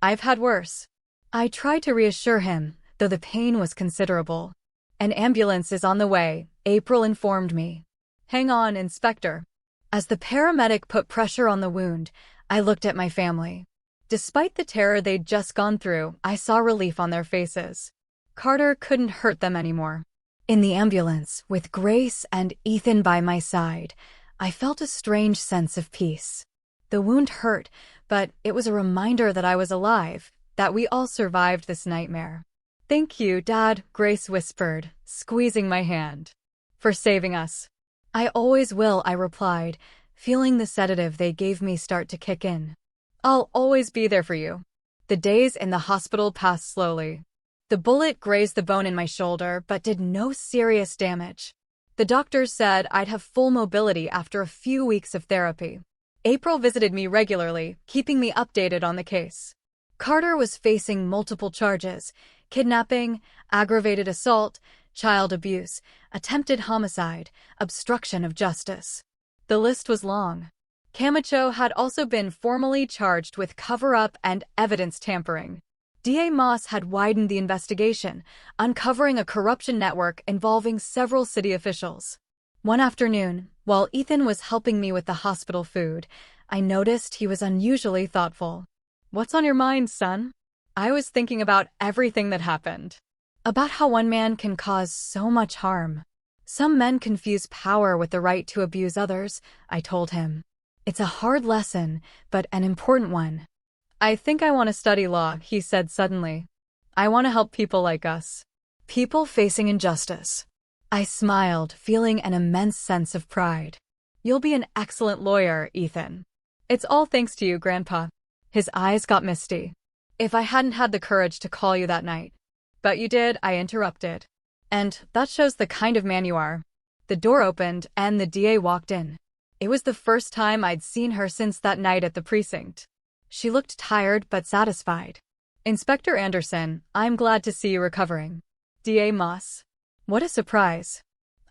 I've had worse. I tried to reassure him, though the pain was considerable. An ambulance is on the way, April informed me. Hang on, Inspector. As the paramedic put pressure on the wound, I looked at my family. Despite the terror they'd just gone through, I saw relief on their faces. Carter couldn't hurt them anymore. In the ambulance, with Grace and Ethan by my side, I felt a strange sense of peace. The wound hurt, but it was a reminder that I was alive, that we all survived this nightmare. Thank you, Dad, Grace whispered, squeezing my hand. For saving us. I always will, I replied, feeling the sedative they gave me start to kick in. I'll always be there for you. The days in the hospital passed slowly. The bullet grazed the bone in my shoulder, but did no serious damage. The doctors said I'd have full mobility after a few weeks of therapy. April visited me regularly, keeping me updated on the case. Carter was facing multiple charges: kidnapping, aggravated assault, child abuse, attempted homicide, obstruction of justice. The list was long. Camacho had also been formally charged with cover-up and evidence tampering. DA Moss had widened the investigation, uncovering a corruption network involving several city officials. One afternoon, while Ethan was helping me with the hospital food, I noticed he was unusually thoughtful. What's on your mind, son? I was thinking about everything that happened. About how one man can cause so much harm. Some men confuse power with the right to abuse others, I told him. It's a hard lesson, but an important one. I think I want to study law, he said suddenly. I want to help people like us. People facing injustice. I smiled, feeling an immense sense of pride. You'll be an excellent lawyer, Ethan. It's all thanks to you, Grandpa. His eyes got misty. If I hadn't had the courage to call you that night. But you did, I interrupted. And that shows the kind of man you are. The door opened and the DA walked in. It was the first time I'd seen her since that night at the precinct. She looked tired but satisfied. Inspector Anderson, I'm glad to see you recovering. DA Moss. What a surprise.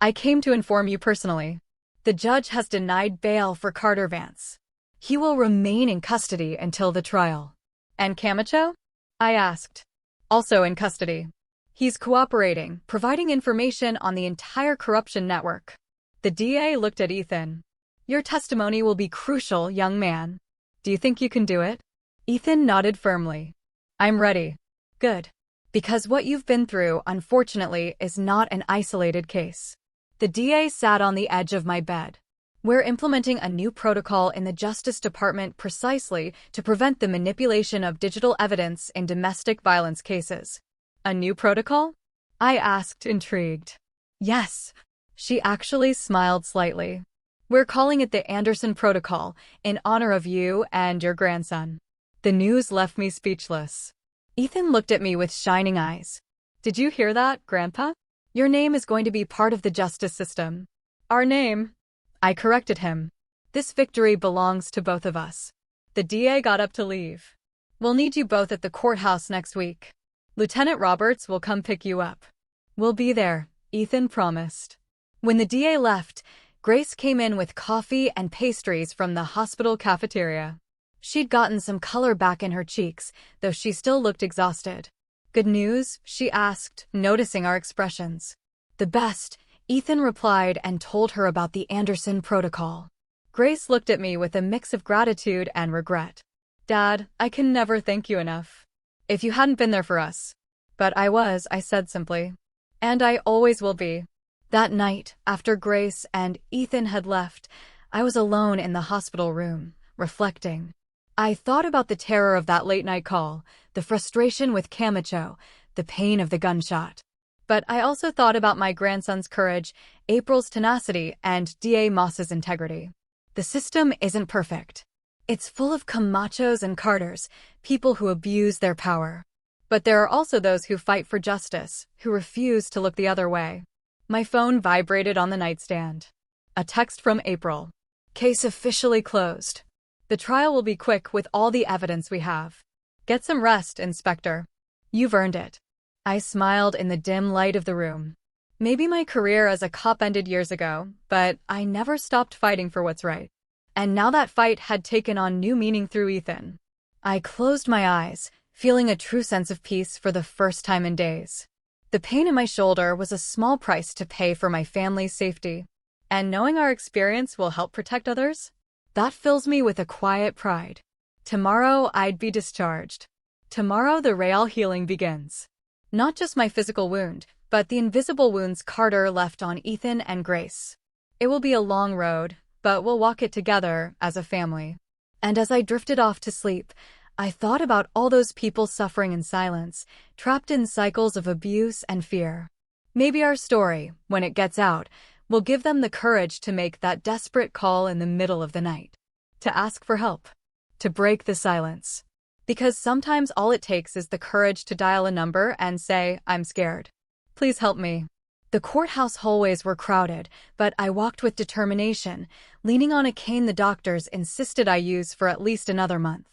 I came to inform you personally. The judge has denied bail for Carter Vance. He will remain in custody until the trial. And Camacho? I asked. Also in custody. He's cooperating, providing information on the entire corruption network. The DA looked at Ethan. Your testimony will be crucial, young man. Do you think you can do it? Ethan nodded firmly. I'm ready. Good. Because what you've been through, unfortunately, is not an isolated case. The DA sat on the edge of my bed. We're implementing a new protocol in the Justice Department precisely to prevent the manipulation of digital evidence in domestic violence cases. A new protocol? I asked, intrigued. Yes. She actually smiled slightly. We're calling it the Anderson Protocol, in honor of you and your grandson. The news left me speechless. Ethan looked at me with shining eyes. Did you hear that, Grandpa? Your name is going to be part of the justice system. Our name? I corrected him. This victory belongs to both of us. The DA got up to leave. We'll need you both at the courthouse next week. Lieutenant Roberts will come pick you up. We'll be there, Ethan promised. When the DA left, Grace came in with coffee and pastries from the hospital cafeteria. She'd gotten some color back in her cheeks, though she still looked exhausted. Good news? She asked, noticing our expressions. The best, Ethan replied and told her about the Anderson Protocol. Grace looked at me with a mix of gratitude and regret. Dad, I can never thank you enough. If you hadn't been there for us. But I said simply. And I always will be. That night, after Grace and Ethan had left, I was alone in the hospital room, reflecting. I thought about the terror of that late-night call, the frustration with Camacho, the pain of the gunshot. But I also thought about my grandson's courage, April's tenacity, and DA Moss's integrity. The system isn't perfect. It's full of Camachos and Carters, people who abuse their power. But there are also those who fight for justice, who refuse to look the other way. My phone vibrated on the nightstand. A text from April. Case officially closed. The trial will be quick with all the evidence we have. Get some rest, Inspector. You've earned it. I smiled in the dim light of the room. Maybe my career as a cop ended years ago, but I never stopped fighting for what's right. And now that fight had taken on new meaning through Ethan. I closed my eyes, feeling a true sense of peace for the first time in days. The pain in my shoulder was a small price to pay for my family's safety. And knowing our experience will help protect others? That fills me with a quiet pride. Tomorrow I'd be discharged. Tomorrow the real healing begins. Not just my physical wound, but the invisible wounds Carter left on Ethan and Grace. It will be a long road, but we'll walk it together as a family. And as I drifted off to sleep, I thought about all those people suffering in silence, trapped in cycles of abuse and fear. Maybe our story, when it gets out, will give them the courage to make that desperate call in the middle of the night. To ask for help. To break the silence. Because sometimes all it takes is the courage to dial a number and say, I'm scared. Please help me. The courthouse hallways were crowded, but I walked with determination, leaning on a cane the doctors insisted I use for at least another month.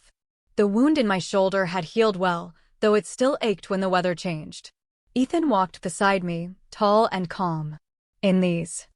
The wound in my shoulder had healed well, though it still ached when the weather changed. Ethan walked beside me, tall and calm. In these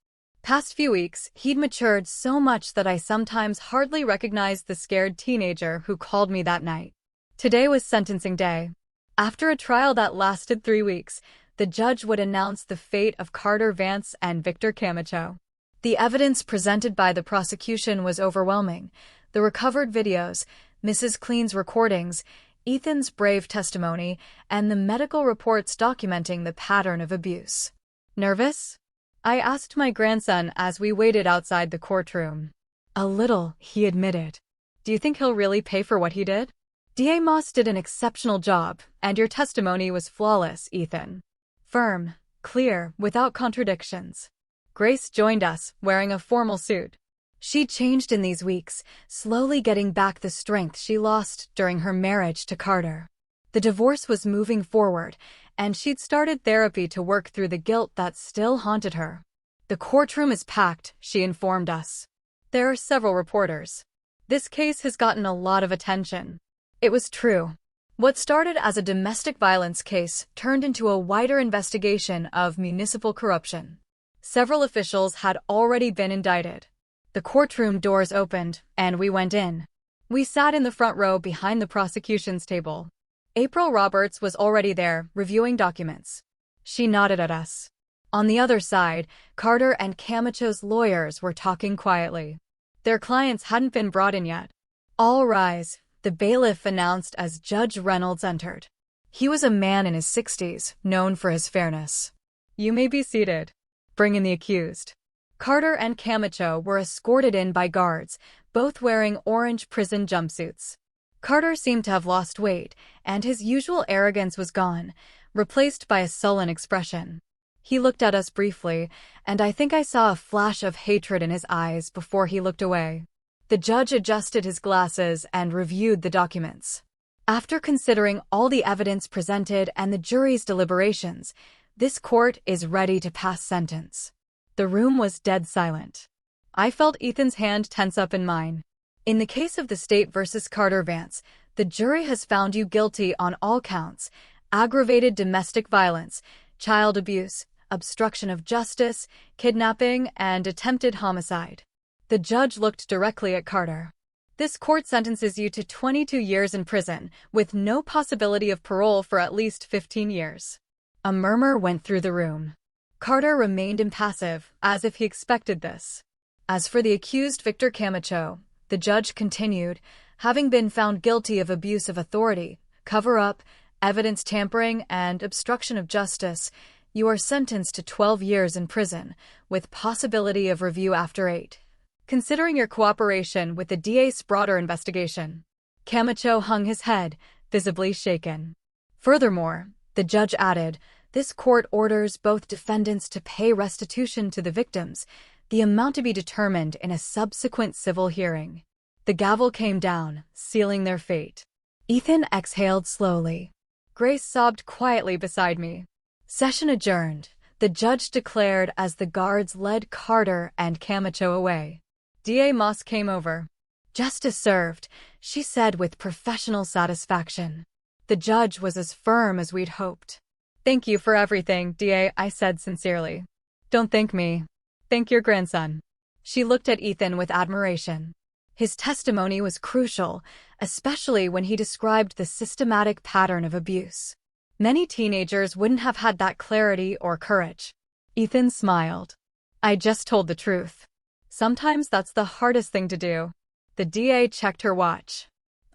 past few weeks, he'd matured so much that I sometimes hardly recognized the scared teenager who called me that night. Today was sentencing day. After a trial that lasted 3 weeks, the judge would announce the fate of Carter Vance and Victor Camacho. The evidence presented by the prosecution was overwhelming. The recovered videos, Mrs. Clean's recordings, Ethan's brave testimony, and the medical reports documenting the pattern of abuse. Nervous? I asked my grandson as we waited outside the courtroom. A little, he admitted. Do you think he'll really pay for what he did? DA Moss did an exceptional job, and your testimony was flawless, Ethan. Firm, clear, without contradictions. Grace joined us, wearing a formal suit. She'd changed in these weeks, slowly getting back the strength she lost during her marriage to Carter. The divorce was moving forward, and she'd started therapy to work through the guilt that still haunted her. The courtroom is packed, she informed us. There are several reporters. This case has gotten a lot of attention. It was true. What started as a domestic violence case turned into a wider investigation of municipal corruption. Several officials had already been indicted. The courtroom doors opened, and we went in. We sat in the front row behind the prosecution's table. April Roberts was already there, reviewing documents. She nodded at us. On the other side, Carter and Camacho's lawyers were talking quietly. Their clients hadn't been brought in yet. "All rise," the bailiff announced as Judge Reynolds entered. He was a man in his 60s, known for his fairness. "You may be seated. Bring in the accused." Carter and Camacho were escorted in by guards, both wearing orange prison jumpsuits. Carter seemed to have lost weight, and his usual arrogance was gone, replaced by a sullen expression. He looked at us briefly, and I think I saw a flash of hatred in his eyes before he looked away. The judge adjusted his glasses and reviewed the documents. After considering all the evidence presented and the jury's deliberations, this court is ready to pass sentence. The room was dead silent. I felt Ethan's hand tense up in mine. In the case of the state versus Carter Vance, the jury has found you guilty on all counts: aggravated domestic violence, child abuse, obstruction of justice, kidnapping, and attempted homicide. The judge looked directly at Carter. This court sentences you to 22 years in prison, with no possibility of parole for at least 15 years. A murmur went through the room. Carter remained impassive, as if he expected this. As for the accused Victor Camacho, the judge continued, having been found guilty of abuse of authority, cover-up, evidence tampering, and obstruction of justice, you are sentenced to 12 years in prison, with possibility of review after 8. Considering your cooperation with the DA's broader investigation. Camacho hung his head, visibly shaken. Furthermore, the judge added, this court orders both defendants to pay restitution to the victims, the amount to be determined in a subsequent civil hearing. The gavel came down, sealing their fate. Ethan exhaled slowly. Grace sobbed quietly beside me. Session adjourned, the judge declared as the guards led Carter and Camacho away. DA Moss came over. "Justice served," she said with professional satisfaction. The judge was as firm as we'd hoped. "Thank you for everything, DA," I said sincerely. "Don't thank me. Thank your grandson." She looked at Ethan with admiration. His testimony was crucial, especially when he described the systematic pattern of abuse. Many teenagers wouldn't have had that clarity or courage. Ethan smiled. "I just told the truth. Sometimes that's the hardest thing to do." The DA checked her watch.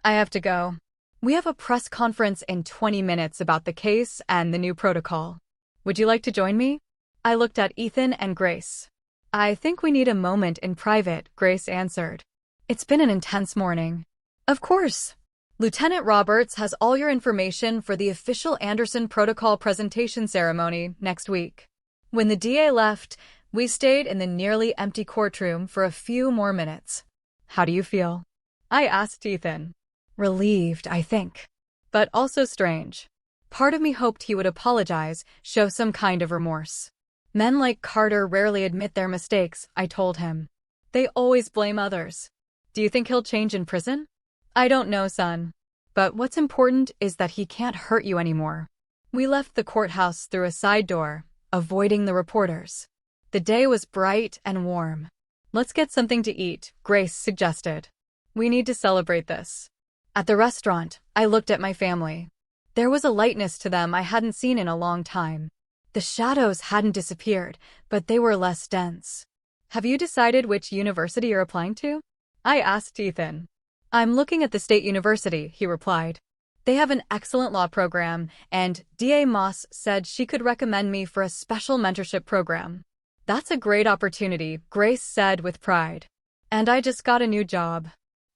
"I have to go. We have a press conference in 20 minutes about the case and the new protocol. Would you like to join me?" I looked at Ethan and Grace. "I think we need a moment in private," Grace answered. "It's been an intense morning." "Of course. Lieutenant Roberts has all your information for the official Anderson Protocol presentation ceremony next week." When the DA left, we stayed in the nearly empty courtroom for a few more minutes. "How do you feel?" I asked Ethan. "Relieved, I think. But also strange. Part of me hoped he would apologize, show some kind of remorse. Men like Carter rarely admit their mistakes," I told him. "They always blame others." "Do you think he'll change in prison?" "I don't know, son. But what's important is that he can't hurt you anymore." We left the courthouse through a side door, avoiding the reporters. The day was bright and warm. "Let's get something to eat," Grace suggested. "We need to celebrate this." At the restaurant, I looked at my family. There was a lightness to them I hadn't seen in a long time. The shadows hadn't disappeared, but they were less dense. "Have you decided which university you're applying to?" I asked Ethan. "I'm looking at the State University," he replied. "They have an excellent law program, and DA Moss said she could recommend me for a special mentorship program." "That's a great opportunity," Grace said with pride. "And I just got a new job.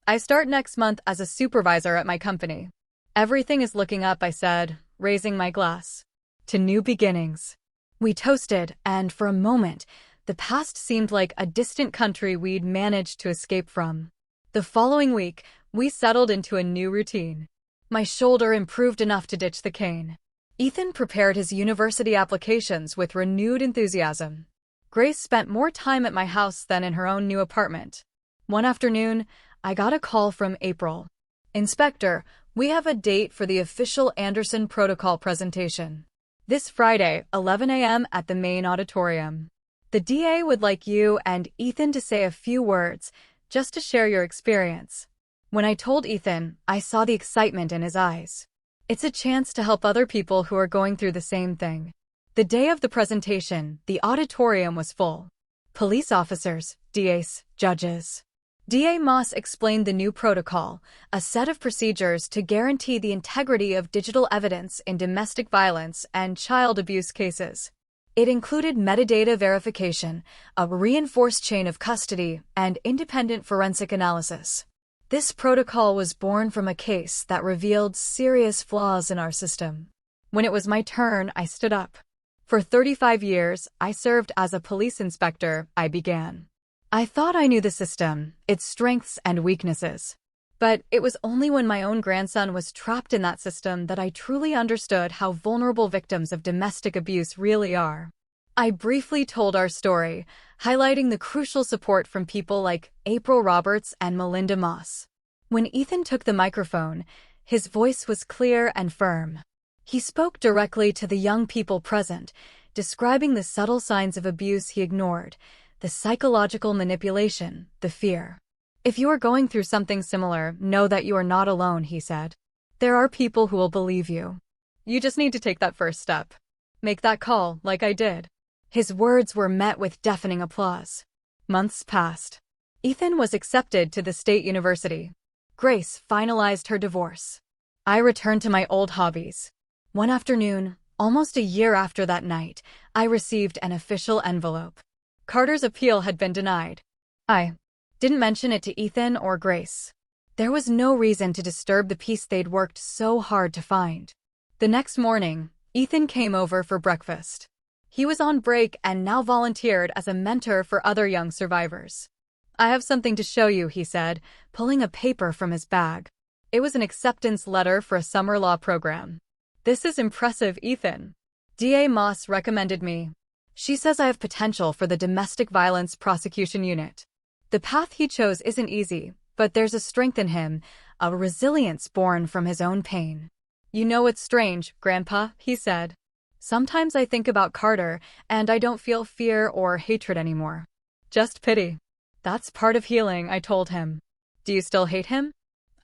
I start next month as a supervisor at my company." Everything is looking up, I said, raising my glass. To new beginnings. We toasted, and for a moment, the past seemed like a distant country we'd managed to escape from. The following week, we settled into a new routine. My shoulder improved enough to ditch the cane. Ethan prepared his university applications with renewed enthusiasm. Grace spent more time at my house than in her own new apartment. One afternoon, I got a call from April. Inspector, we have a date for the official Anderson Protocol presentation. This Friday, 11 a.m. at the main auditorium. The DA would like you and Ethan to say a few words, just to share your experience. When I told Ethan, I saw the excitement in his eyes. It's a chance to help other people who are going through the same thing. The day of the presentation, the auditorium was full. Police officers, DAs, judges. DA Moss explained the new protocol, a set of procedures to guarantee the integrity of digital evidence in domestic violence and child abuse cases. It included metadata verification, a reinforced chain of custody, and independent forensic analysis. This protocol was born from a case that revealed serious flaws in our system. When it was my turn, I stood up. For 35 years, I served as a police inspector, I began. I thought I knew the system, its strengths and weaknesses. But it was only when my own grandson was trapped in that system that I truly understood how vulnerable victims of domestic abuse really are. I briefly told our story, highlighting the crucial support from people like April Roberts and Melinda Moss. When Ethan took the microphone, his voice was clear and firm. He spoke directly to the young people present, describing the subtle signs of abuse he ignored, the psychological manipulation, the fear. If you are going through something similar, know that you are not alone, he said. There are people who will believe you. You just need to take that first step. Make that call, like I did. His words were met with deafening applause. Months passed. Ethan was accepted to the state university. Grace finalized her divorce. I returned to my old hobbies. One afternoon, almost a year after that night, I received an official envelope. Carter's appeal had been denied. I didn't mention it to Ethan or Grace. There was no reason to disturb the peace they'd worked so hard to find. The next morning, Ethan came over for breakfast. He was on break and now volunteered as a mentor for other young survivors. I have something to show you, he said, pulling a paper from his bag. It was an acceptance letter for a summer law program. This is impressive, Ethan. DA Moss recommended me. She says I have potential for the domestic violence prosecution unit. The path he chose isn't easy, but there's a strength in him, a resilience born from his own pain. You know what's strange, Grandpa, he said. Sometimes I think about Carter, and I don't feel fear or hatred anymore. Just pity. That's part of healing, I told him. Do you still hate him?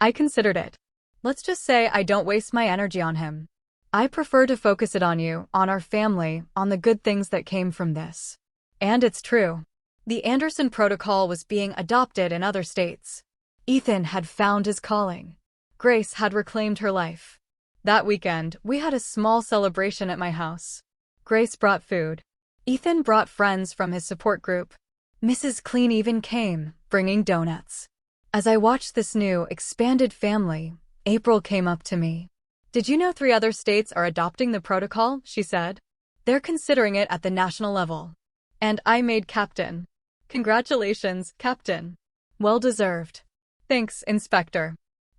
I considered it. Let's just say I don't waste my energy on him. I prefer to focus it on you, on our family, on the good things that came from this. And it's true. The Anderson Protocol was being adopted in other states. Ethan had found his calling. Grace had reclaimed her life. That weekend, we had a small celebration at my house. Grace brought food. Ethan brought friends from his support group. Mrs. Clean even came, bringing donuts. As I watched this new, expanded family, April came up to me. Did you know 3 other states are adopting the protocol? She said. They're considering it at the national level. And I made captain. Congratulations, Captain. Well deserved. Thanks, Inspector.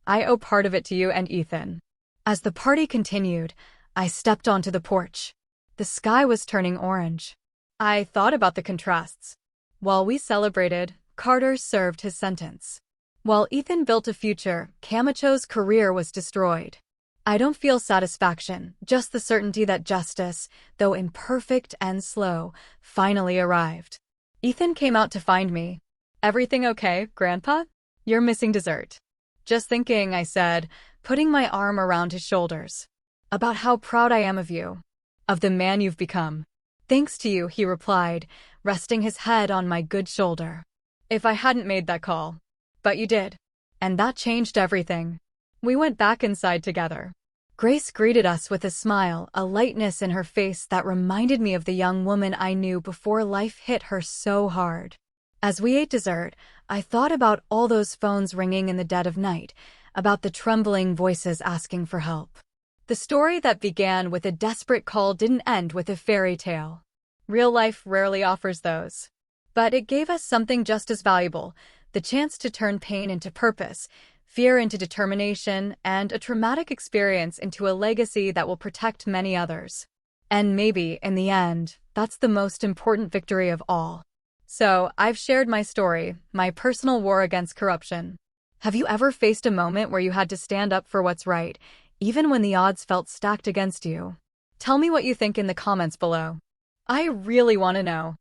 I owe part of it to you and Ethan. As the party continued, I stepped onto the porch. The sky was turning orange. I thought about the contrasts. While we celebrated, Carter served his sentence. While Ethan built a future, Camacho's career was destroyed. I don't feel satisfaction, just the certainty that justice, though imperfect and slow, finally arrived. Ethan came out to find me. Everything okay, Grandpa? You're missing dessert. Just thinking, I said, putting my arm around his shoulders. About how proud I am of you. Of the man you've become. Thanks to you, he replied, resting his head on my good shoulder. If I hadn't made that call. But you did. And that changed everything. We went back inside together. Grace greeted us with a smile, a lightness in her face that reminded me of the young woman I knew before life hit her so hard. As we ate dessert, I thought about all those phones ringing in the dead of night, about the trembling voices asking for help. The story that began with a desperate call didn't end with a fairy tale. Real life rarely offers those. But it gave us something just as valuable, the chance to turn pain into purpose, fear into determination, and a traumatic experience into a legacy that will protect many others. And maybe, in the end, that's the most important victory of all. So, I've shared my story, my personal war against corruption. Have you ever faced a moment where you had to stand up for what's right, even when the odds felt stacked against you? Tell me what you think in the comments below. I really want to know.